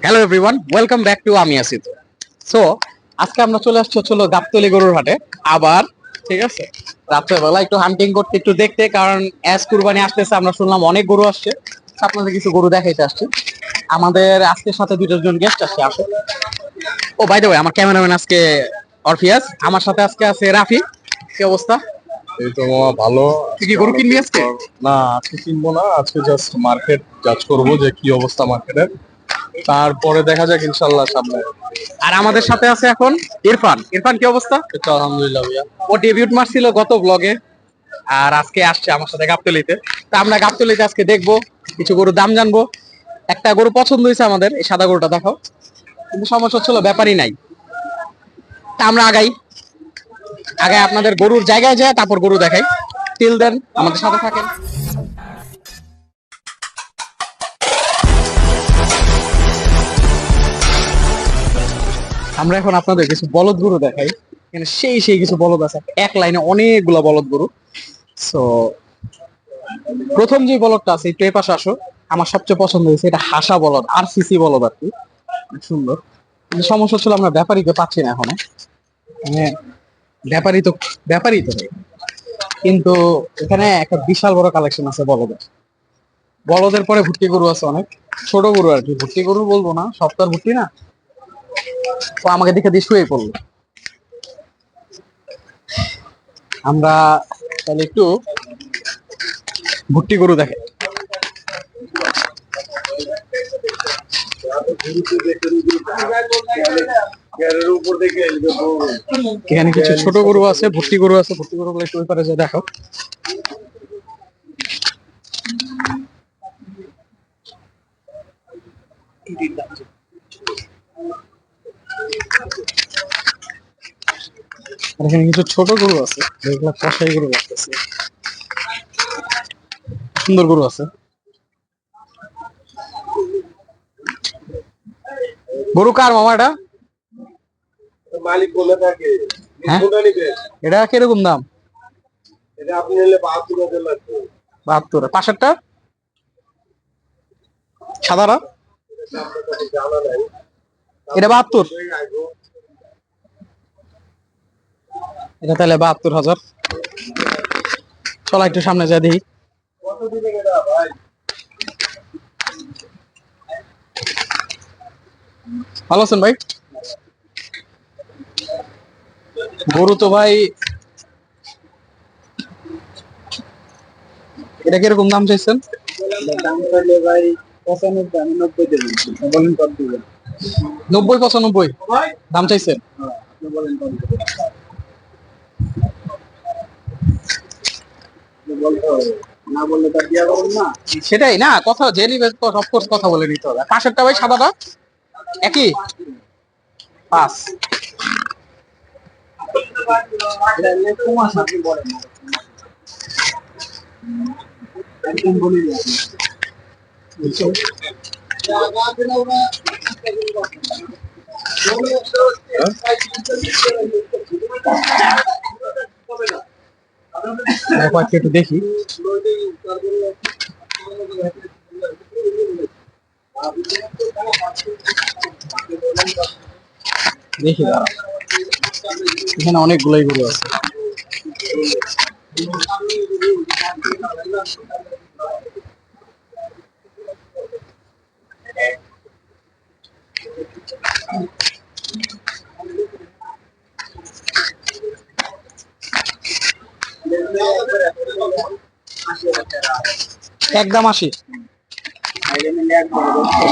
Hello everyone, welcome back to আমি Asif. So আজকে আমরা চলে আসছি হলো গাবতলী গরুর হাটে আবার। ঠিক আছে, রাত্রেবেলা একটু হান্টিং করতে, একটু দেখতে, কারণ অ্যাজ কুরবানি আসতেছে, আমরা শুনলাম অনেক গরু আসছে। আপনাদের কিছু গরু দেখাইতে আসছি। আমাদের আজকের সাথে দুজন গেস্ট আসছে। আসো। ও বাই দ্য ওয়ে, আমার ক্যামেরাম্যান আজকে অরফিয়াস, আমার সাথে আজকে আছে রাফি। কি অবস্থা? এই তো মামা ভালো। তুই কি গরু কিনবি আজকে? না, আজকে কিনবো না, আজকে জাস্ট মার্কেট জাজ করবো যে কি অবস্থা মার্কেটের, তারপরে দেখা যাক ইনশাল্লাহ সামনে। আর আমাদের সাথে আছে এখন ইরফান। ইরফান, কি অবস্থা? তো আলহামদুলিল্লাহ ভাইয়া। ও ডেবিউট মারছিল গত ব্লগে, আর আজকে আসছে আমার সাথে গাবতলীতে। তা আমরা গাবতলীতে আজকে দেখবো, কিছু গরুর দাম জানবো। একটা গরু পছন্দ হয়েছে আমাদের, এই সাদা গরুটা দেখাও। কিন্তু সমস্যা হচ্ছিল ব্যাপারই নাই। তা আমরা আগাই আগে আপনাদের গরুর জায়গায় যায়, তারপর গরু দেখাই। টিল দেন আমাদের সাথে থাকেন। আমরা এখন আপনাদের কিছু বলদ গরু দেখাই। এখানে সেই সেই কিছু বলদ আছে, এক লাইনে অনেকগুলা বলদ গরু। সো প্রথম যে বলদটা আছে একটু এ পাশে আসো। আমার সবচেয়ে পছন্দ হয়েছে, এটা হাসা বলদ, আর সিসি বলদ আর কি, অনেক সুন্দর। কিন্তু সমস্যা ছিল আমরা ব্যাপারীকে পাচ্ছি না এখনো। মানে ব্যাপারী তো ব্যাপারই তো নেই। কিন্তু এখানে একটা বিশাল বড় কালেকশন আছে বলদের। বলদের পরে ভুট্টি গরু আছে অনেক, ছোট গরু আর কি। ভুট্টি গরু বলবো না, সব তো আর ভুট্টি না। তো আমাকে দেখে দিয়ে শুয়ে পড়লো। আমরা তাহলে একটু ভুট্টি গরু দেখে। এখানে কিছু ছোট গরু আছে, ভুট্টি গরু আছে। ভুট্টি গরু গুলো একটু ওই পারে যে দেখো। আর এখানে কিছু ছোট গরু আছে, যেগুলো কষাই গরু লাগতেছে। সুন্দর গরু আছে। গরু কার মামা এটা? মালিক বলে থাকে। হ্যাঁ, এটা কিরকম দাম? এটা আপনি নিলে 72,000 লাগবে। 72। পাশেরটা সাদারা? এটা 72। এটা তাহলে 72,000। চলো একটু সামনে যা দেখি। ভালো আছেন ভাই? গরু তো ভাই, এটা কিরকম দাম চাইছেন? দাম চাইলে ভাই 95, আমি 90 দেবেন। বলেন কত দিবেন? 90 95 দাম চাইছেন? আপনি বলেন কত দিবেন? আপনি বলতে হবে, না বললে তার বিয়া করবেন না। সেটাই না কথা, যে নিবে অফকোর্স কথা বলে নিতে হবে। পাশেরটা ভাই সাদাটা একই 5। এটা নিয়ে কম আছে, আপনি বলেন না। একদম বলি না। একটু দেখি। দেখি দাঁড়া। এখানে অনেকগুলাই গরু আছে। একদম 80।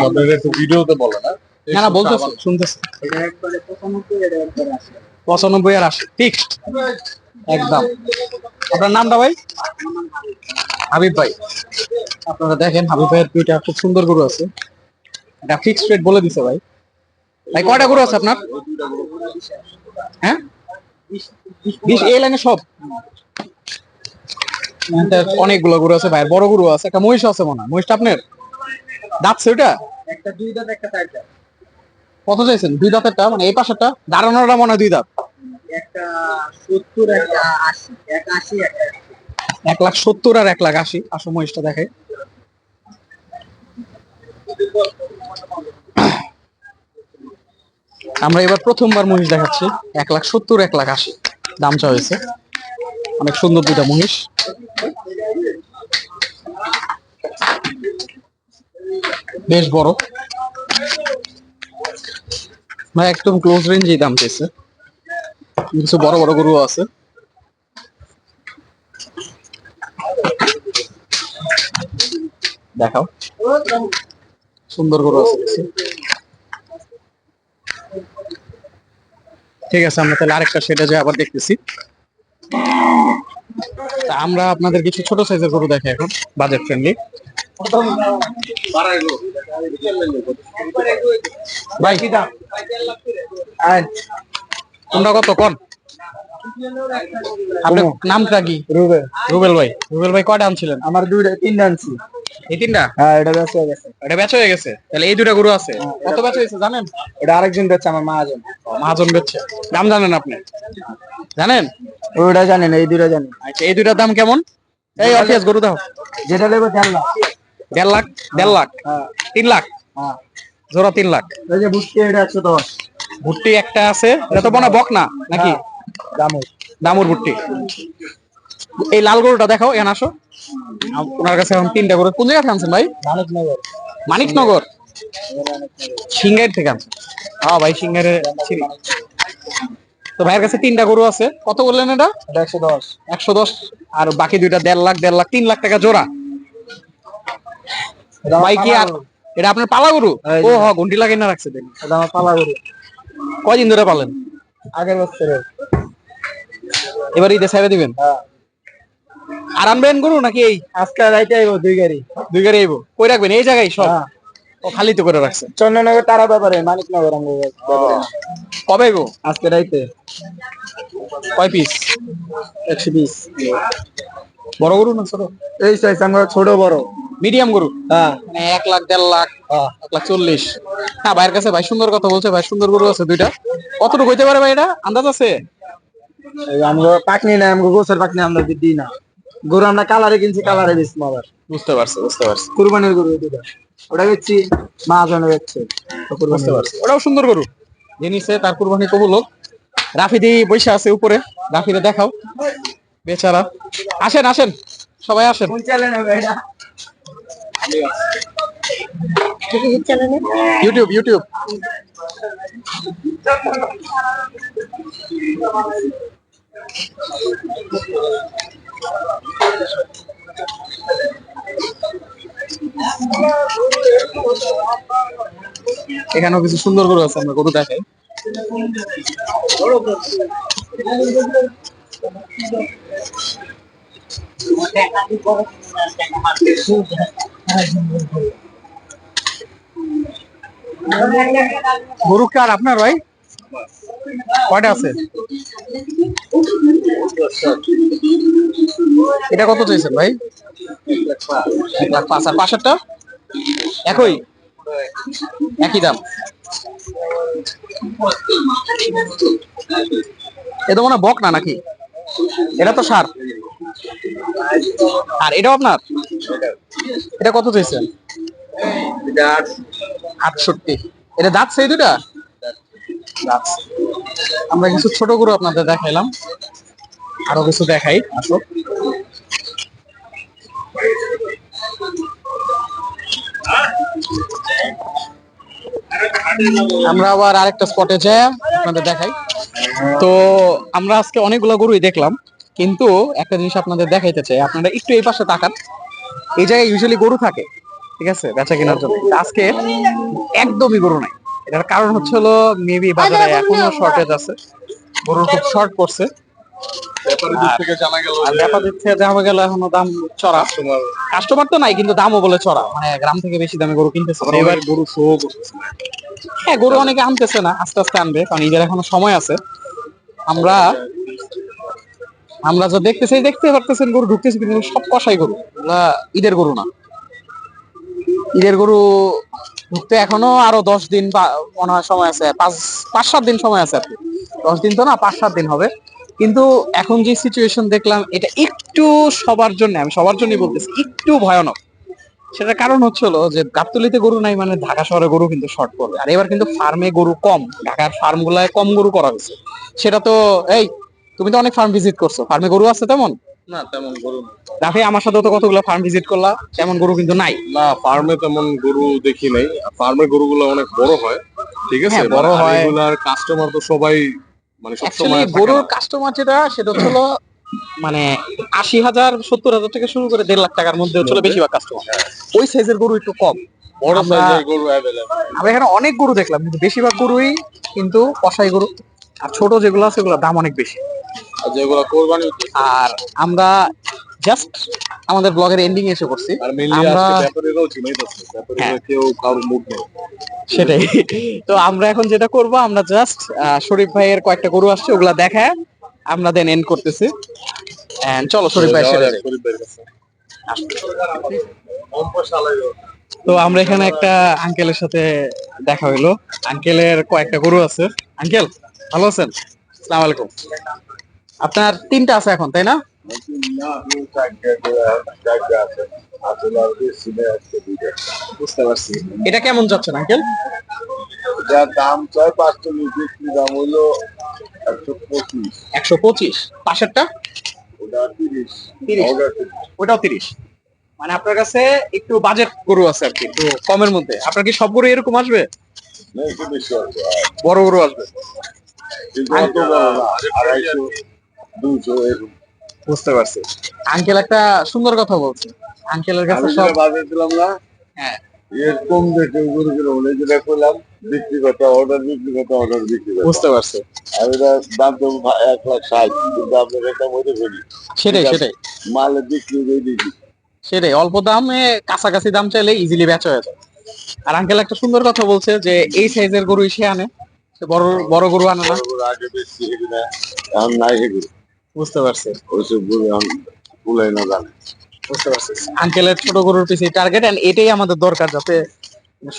আপনাদের একটু ভিডিওতে বলে না। না না, বলতেছি, শুনতেছি। এটা একবারে 95, এটা একবারে 80। 95 আর 80 ফিক্সড একদম। আপনার নামটা ভাই? হাবিব ভাই। আপনারা দেখেন, হাবিব ভাইয়ের দুইটা খুব সুন্দর গরু আছে। এটা ফিক্সড রেট বলে দিছে ভাই। ভাই কয়টা গরু আছে আপনার? হ্যাঁ, 20 এই লাইনে সব। অনেকগুলো গরু আছে ভাই, বড় গরু আছে, একটা মহিষ আছে মনে হয়। মহিষটা আপনার দাঁতছে ওইটা? একটা 2 দাঁত, একটা 4 দাঁত। কত চাইছেন? 2 দাঁতেরটা মানে এই পাশেরটা, দাঁড়ানোটা মনে হয় 2 দাঁত। একটা 70, একটা 80, এক 80, একটা 1,70,000 আর 1,80,000। আসো মহিষটা দেখে। আমরা এবার প্রথমবার মহিষ দেখাচ্ছি। 1,70,000, 1,80,000 দাম চা হয়েছে। অনেক সুন্দর দুইটা মহিষ। বেশ বড় ভাই, একদম ক্লোজ রেঞ্জেই দাম চেয়েছে। কিছু বড় বড় গরু আছে। দেখাও, সুন্দর গরু আছে কিছু। ঠিক আছে, আমরা তাহলে আরেকটা সেটা যে আবার দেখতেছি। তা আমরা আপনাদের কিছু ছোট সাইজের গরু দেখাই এখন, বাজেট ফ্রেন্ডলি। ভাই কি দাম? তোমরা কত কোন? আপনার নামটা কি? রুবেল। রুবেল ভাই। রুবেল ভাই কয়টা আনছিলেন? আমার তিনটা আনছি। এই তিনটা? হ্যাঁ, এটা বেঁচে গেছে। এটা বেচা হয়ে গেছে। তাহলে এই দুটা গরু আছে, কত বেচা হয়েছে জানেন? এটা আরেকজন বেচছে, আমার মহাজন। মহাজন বেচছে। দাম জানেন আপনি? জানেন? ওটা জানি না, এই দুটা জানি। আচ্ছা, এই দুটার দাম কেমন? এই অফিস গরু দাও। যেটা নেবো 1.5 লাখ। 1.5 লাখ, 1.5 লাখ, হ্যাঁ 3 লাখ, হ্যাঁ। জোড়া 3 লাখ। এই যে বুঝতে, এটা 110। ভুট্টি একটা আছে, এটা তো মনে হয় বকনা নাকি? দামও। দামুর ভুট্টি। এই লাল গরুটা দেখাও, এখানে আসো। ওনার কাছে এখন তিনটা গরু। কোন জায়গা থেকে আনছেন ভাই? মানিকনগর। মানিকনগর, সিঙ্গাইর থেকে আনছেন? হ্যাঁ ভাই, সিঙ্গারে চিনি। তো ভাইয়ের কাছে তিনটা গরু আছে। কত বললেন এটা? এটা 110। 110। আর বাকি দুইটা 1.5 লাখ, 1.5 লাখ, 3 লাখ টাকা জোড়া। ভাই কি আর এটা আপনার পালা গরু? ও হ, ঘন্টি লাগিয়ে না রাখছে দেখুন। এটা আমার পালা গরু। কয়দিন ধরে পালেন? আগের বছরে। এবার ঈদে ছেড়ে দিবেন? হ্যাঁ। আর আনবেন গরু নাকি? এই আজকে রাইতে আইবো 2 গাড়ি। 2 গাড়ি আইবো? কই রাখবেন? এই জায়গায় সব? হ্যাঁ। ও খালি তো করে রাখছেন। চন্দ্রনগর তারা ব্যাপারে, মানিকনগর আমরা ব্যাপারে না। কবে গো? আজকে রাইতে। কয় পিস? 120। বড় গরু না ছোট? এই সাইজ আমরা ছোট বড়। মিডিয়াম গরু? হ্যাঁ। মানে 1 লাখ, 1.5 লাখ, 1,40,000। হ্যাঁ, ভাইয়ের কাছে ভাই সুন্দর কথা বলছে। ভাই সুন্দর গরু আছে দুইটা। কতটুকু হইতে পারে ভাই এটা আন্দাজ আছে? আমরা পাকনি না, আমরা গোছের পাকনি আমরা দিই না। গরু আমরা কালারে কিনছি, কালারে বেশি আবার। বুঝতে পারছি, বুঝতে পারছি। কুরবানির গরু দুটো। ওটা বেচছি, মহাজনে বেচছে। বুঝতে পারছি, ওটাও সুন্দর গরু। জিনিসে তার কুরবানি কবুল হোক। রাফিদি বৈশা আছে উপরে, রাফিরে দেখাও বেচারা। আসেন আসেন, সবাই আসেন। কোন চ্যানেল হবে এটা? YouTube, YouTube. এখানেও কিছু সুন্দর গরু আছে, আমরা গরু দেখাই। গরু কার? আপনার ভাই? কয়টা আছে? এটা কত চাইছেন ভাই? 1,05,000। আর পাশেরটা? একই, একই দাম। এটা মনে হয় বক না নাকি? এটা তো সার। আর এটাও আপনার? এটা কত চাইছেন? 68। এটা দাঁত সেই দুটা? দাঁতছে। আমরা কিছু ছোট গরু আপনাদের দেখাইলাম, আরো কিছু দেখাই, আসো। আমরা আবার আরেকটা স্পটে যাই, আপনাদের দেখাই। তো আমরা আজকে অনেকগুলো গরুই দেখলাম, কিন্তু একটা জিনিস আপনাদের দেখাইতে চাই। আপনারা একটু এই পাশে তাকান। এই জায়গায় ইউজুয়ালি গরু থাকে, ঠিক আছে, বেচা কেনার জন্য। আজকে একদমই গরু নাই। এটার কারণ হচ্ছে হলো মেবি বাজারে এখনো শর্টেজ আছে, গরুর খুব শর্ট পড়ছে। আর ব্যাপারীর থেকে জানা গেল এখনো দাম চড়া। কাস্টমার তো নাই, কিন্তু দামও বলে চড়া, মানে গ্রাম থেকে বেশি দামে গরু কিনতেছে। এবার গরু শো করতেছে। হ্যাঁ, গরু অনেকে আনতেছে না, আস্তে আস্তে আনবে, কারণ ঈদের এখনো সময় আছে। আমরা আমরা যা দেখতেছি, দেখতে পারতেছেন গরু ঢুকতেছে, কিন্তু সব কষাই গরু, এগুলা ঈদের গরু না। ঈদের গরু ঢুকতে এখনো আরো 10 দিন বা মনে হয় সময় আছে, 5-7 দিন সময় আছে আর কি। 10 দিন তো না, 5-7 দিন হবে। কিন্তু এখন যে সিচুয়েশন দেখলাম, এটা একটু সবার জন্য, আমি সবার জন্যই বলতেছি, একটু ভয়ানক। সেটার কারণ হচ্ছিল যে গাবতলীতে গরু নাই মানে ঢাকা শহরে গরু কিন্তু শর্ট পড়বে, আর এবার কিন্তু ফার্মে গরু কম, ঢাকার ফার্ম গুলায় কম গরু করা হয়েছে। সেটা তো এই, তুমি তো অনেক ফার্ম ভিজিট করছো, ফার্মে গরু আছে তেমন? না তেমন গরু না। রাফি আমার সাথে তো কতগুলো ফার্ম ভিজিট করলা, তেমন গরু কিন্তু নাই। না ফার্মে তেমন গরু দেখি নাই, ফার্মের গরুগুলো অনেক বড় হয়, ঠিক আছে, হ্যাঁ, বড় হয়। রেগুলার কাস্টমার তো সবাই মানে অ্যাকচুয়ালি সবসময় থাকে গরুর না। কাস্টমার যেটা সেটা হচ্ছিল মানে 80,000 70,000 থেকে শুরু করে 1.5 লাখ টাকার মধ্যে হচ্ছিল বেশিরভাগ কাস্টমার। ওই সাইজের গরু একটু কম। বড় আমরা সাইজের গরু অ্যাভেলেবল। আমরা এখানে অনেক গরু দেখলাম কিন্তু বেশিরভাগ গরুই কিন্তু কসাই গরু, আর ছোট যেগুলো আছে সেগুলোর দাম অনেক বেশি। আর যেগুলো কোরবানি উদ্দেশ্যে। আর আমরা জাস্ট আমাদের ব্লগের এন্ডিং এসে করছি। আর মেইনলি আমরা আজকে ব্যাপারীরাও ঝিমাইতেছে, ব্যাপারীরা হ্যাঁ। কেউ কারোর মুখ নেই। সেটাই। তো আমরা এখন যেটা করব, আমরা জাস্ট শরীফ ভাইয়ের কয়েকটা গরু আসছে ওগুলা দেখায় আমরা দেন এন্ড করতেছি। And চলো শরীফ ভাই সেটা যাই। শরীফ ভাইয়ের কাছে। পয়সা লাগবে। তো আমরা এখানে একটা আঙ্কেলের সাথে দেখা হইলো। আঙ্কেলের কয়েকটা গরু আছে। আঙ্কেল ভালো আছেন? আসসালামু আলাইকুম। আপনার 3টা আছে এখন, তাই না? বুঝতে পারছি। এটা কেমন যাচ্ছেন আঙ্কেল? যার দাম চাই 5 বিক্রি দাম হলো 125, 125। পাশেরটা? ওটা 30, 30। ওটা 30। ওটাও 30। মানে আপনার কাছে একটু বাজেট গরু আছে আর কি, একটু কমের মধ্যে। আপনার কি সব গরু এরকম আসবে? না একটু বেশি আছে, বড় গরু আসবে? কিন্তু অত বড় না, 250, 200 এরকম। বুঝতে পারছি। আঙ্কেল একটা সুন্দর কথা বলছে। আঙ্কেলের কাছে আমি সব যেটা বাজার দিলাম না, হ্যাঁ এর কম দেখে গরু কিলো হলে যেটা করলাম, বিক্রি করতে অর্ডার, বিক্রি করতে অর্ডার, বিক্রি করতে। বুঝতে পারছি। আর এটা দাম তো 1,60,000, কিন্তু আপনার একটা মধ্যে করি সেটাই সেটাই মালের বিক্রি করে দিচ্ছি। সেটাই অল্প দামে কাছাকাছি দাম চাইলে ইজিলি বেচা হয়ে যায়। আর আঙ্কেল একটা সুন্দর কথা বলছে যে এই সাইজের গরু সে আনে, সে বড় বড় গরু আনে না। বড় গরু আগে বেশি হেবি না, এখন নাই হেবি, বুঝতে পারছি। ওইসব গরু এখন ফুলাই না জানে। বুঝতে পারছি। আঙ্কেলের ছোট গরুর পিছে টার্গেট, এন্ড এটাই আমাদের দরকার যাতে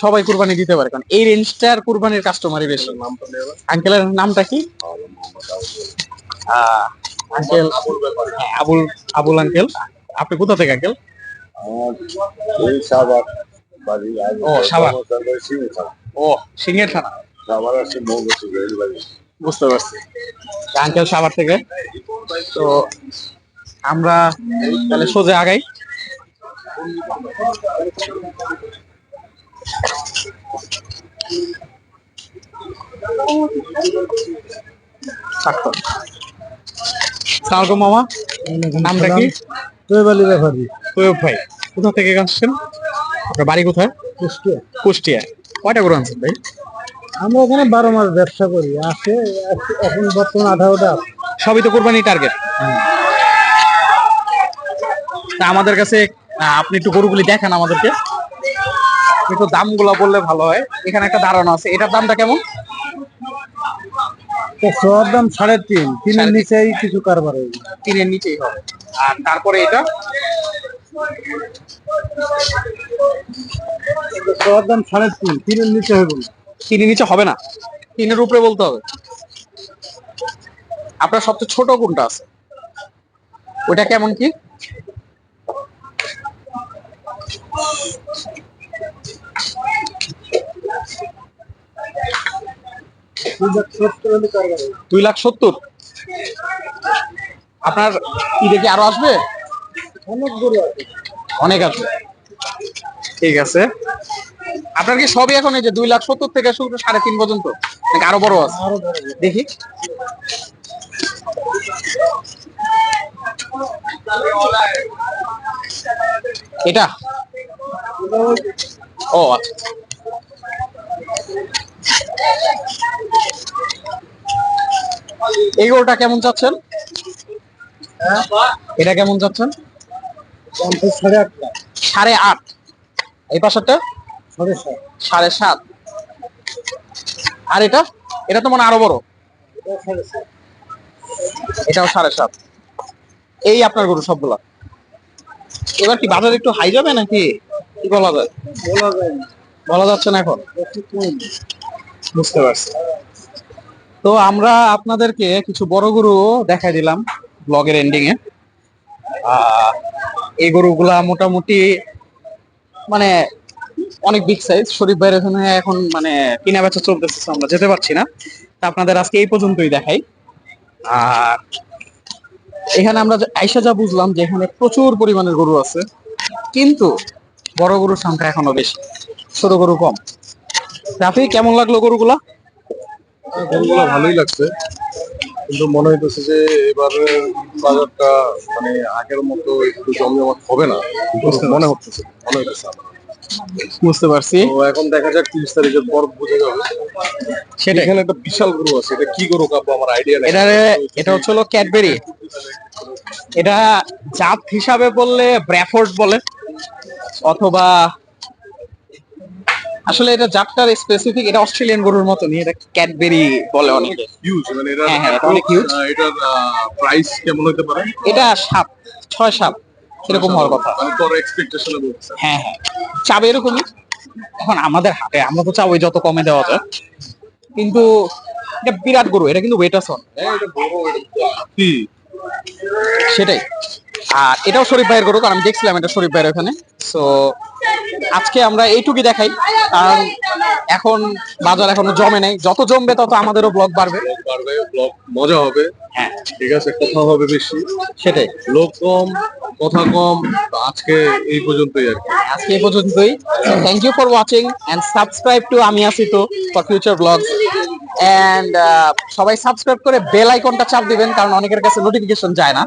সবাই কুরবানি দিতে পারে, কারণ এই রেঞ্জটার কুরবানির কাস্টমারই বেশি। আঙ্কেলের নামটা কি? Uncle Abul, Abul uncle. আপনি কোথা থেকে আঙ্কেল? আমার এই সাবার বাড়ি আগে ও, সাভার। সিংহ ও, সিংহের থানা। সাবার আছে মৌগছি রেল বাড়ি। বুঝতে পারছি। আঙ্কেল সাভার থেকে। তো আমরা তাহলে সোজা আগাই। সাক্ষর। সালামালাইকুম মামা। নামটা কি? তোর বাড়ি ব্যাপারী তৈয়ব ভাই। কোথা থেকে আসছেন? আপনার বাড়ি কোথায়? কুষ্টিয়া। কুষ্টিয়া। কয়টা গরু আনছেন ভাই? আমরা এখানে 12 মাস ব্যবসা করি, আছে এখন বর্তমান 18টা আছে। সবই তো কোরবানি টার্গেট। তা আমাদের কাছে আপনি একটু গরুগুলি দেখান আমাদেরকে, একটু দামগুলো বললে ভালো হয়। এখানে একটা ধারণা আছে, এটার দামটা কেমন? সবার দাম 3.5, 3-এর 3.5 নিচেই কিছু কারবার হয়ে যায়। 3-এর নিচেই হবে। আর তারপরে এটা সবার দাম 3.5, 3-এর নিচে হবে না। 3-এর নিচে হবে না, 3-এর উপরে বলতে হবে। আপনার সবচেয়ে ছোট কোনটা আছে? ওটা কেমন কি? কারবার 2,70,000। আপনার ঈদে কি আরো আসবে? অনেক গরু আছে। অনেক আসবে। ঠিক আছে। আপনার কি সবই এখন এই যে 2,70,000 থেকে শুরু 3.5 পর্যন্ত, নাকি আরো বড় আছে? আরো বড়। দেখি। এটা ও আচ্ছা। এই গরুটা কেমন চাচ্ছেন? এটা কেমন চাচ্ছেন? 8.5 8.5। এই পাশেরটা 7.5। 7.5। আর এটা, এটা তো মনে হয় আরো বড়। এটাও 7.5। এই আপনার গরু সবগুলা। এবার কি বাজার একটু হাই যাবে নাকি কি বলা যায়? বলা যায় না, বলা যাচ্ছে না এখন। একটু কম। বুঝতে পারছি। তো আমরা আপনাদেরকে কিছু বড় গরু দেখাই দিলাম ব্লগের এন্ডিং এ। এই গরুগুলা মোটামুটি মানে অনেক বিগ সাইজ। শরীফ ভাইয়ের এখানে এখন মানে কিনা বেচা চলতেছে, so আমরা যেতে পারছি না। তা আপনাদের আজকে এই পর্যন্তই দেখাই। আর এখানে আমরা আইসা যা বুঝলাম যে এখানে প্রচুর পরিমাণের গরু আছে, কিন্তু বড় গরুর সংখ্যা এখনো বেশি, ছোট গরু কম। রাফি, কেমন লাগলো গরুগুলা? গরুগুলো ভালোই লাগছে, কিন্তু মনে হইতেছে যে এবারে বাজারটা মানে আগের মতো একটু জমজমাট হবে না, মনে হইতেছে আমার। বুঝতে পারছি। তো এখন দেখা যাক 30 তারিখের পর বোঝা যাবে। সেটাই। এখানে একটা বিশাল গরু আছে, এটা কি গরু কাপড় আমার আইডিয়া নেই। এটা হচ্ছে হলো ক্যাডবেরি। এটা জাত হিসাবে বললে ব্র্যাফোর্ড বলে, অথবা আসলে এটা জাতটার স্পেসিফিক, এটা অস্ট্রেলিয়ান গরুর মতনই, এটা ক্যাডবেরি বলে অনেকে। হিউজ, মানে হ্যাঁ, হ্যাঁ, এটা অনেক huge। এটার প্রাইস কেমন হতে পারে? এটা 6-7 এরকম হওয়ার কথা। মানে তোর এক্সপেকটেশনে বলছে। হ্যাঁ, হ্যাঁ, চাবে এরকমই। এখন আমাদের হাটে আমরা তো চাবই যত কমে দেওয়া যায়, কিন্তু এটা বিরাট গরু, এটা কিন্তু ওয়েট আছে অনেক। হ্যাঁ, এটা বড়, এটা তো হাতি। সেটাই। আর এটাও শরীফ ভাইয়ের গরু, কারণ আমি দেখছিলাম এটা শরীফ ভাইয়ের ওখানে। সো আজকে আমরা এইটুকুই দেখাই, কারণ এখন বাজার এখনো জমে নাই। যত জমবে তত আমাদেরও ব্লগ বাড়বে। পারবে, ব্লগ মজা হবে। হ্যাঁ, ঠিক আছে, কথা হবে বেশি, সেটাই। লোক কম, কথা কম। তো আজকে এই পর্যন্তই আর কি। আজকে এই পর্যন্তই। Thank you for watching and subscribe to আমি আছি তো ফর ফিউচার ব্লগস। এন্ড সবাই সাবস্ক্রাইব করে বেল আইকনটা চাপ দিবেন, কারণ অনেকের কাছে নোটিফিকেশন যায় না।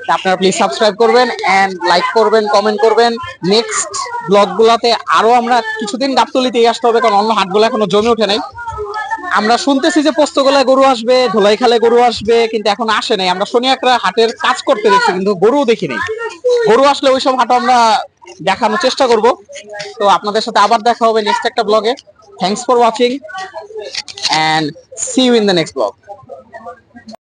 তা আপনারা প্লিজ সাবস্ক্রাইব করবেন এন্ড লাইক করবেন, কমেন্ট করবেন। নেক্সট ব্লগগুলোতে আরো আমরা কিছুদিন গাবতলীতেই আসতে হবে, কারণ অন্য হাটগুলো এখনো জমে ওঠে নাই। আমরা শুনতেছি যে পোস্তগোলায় গরু আসবে, ধোলাইখালে গরু আসবে, কিন্তু এখন আসে নাই। আমরা শনিয়াকড়া হাটের কাজ করতে দেখছি, কিন্তু গরুও দেখিনি। গরু আসলে ওইসব হাট আমরা দেখানোর চেষ্টা করব। তো আপনাদের সাথে আবার দেখা হবে নেক্সট একটা ব্লগে। Thanks for watching and see you in the next blog.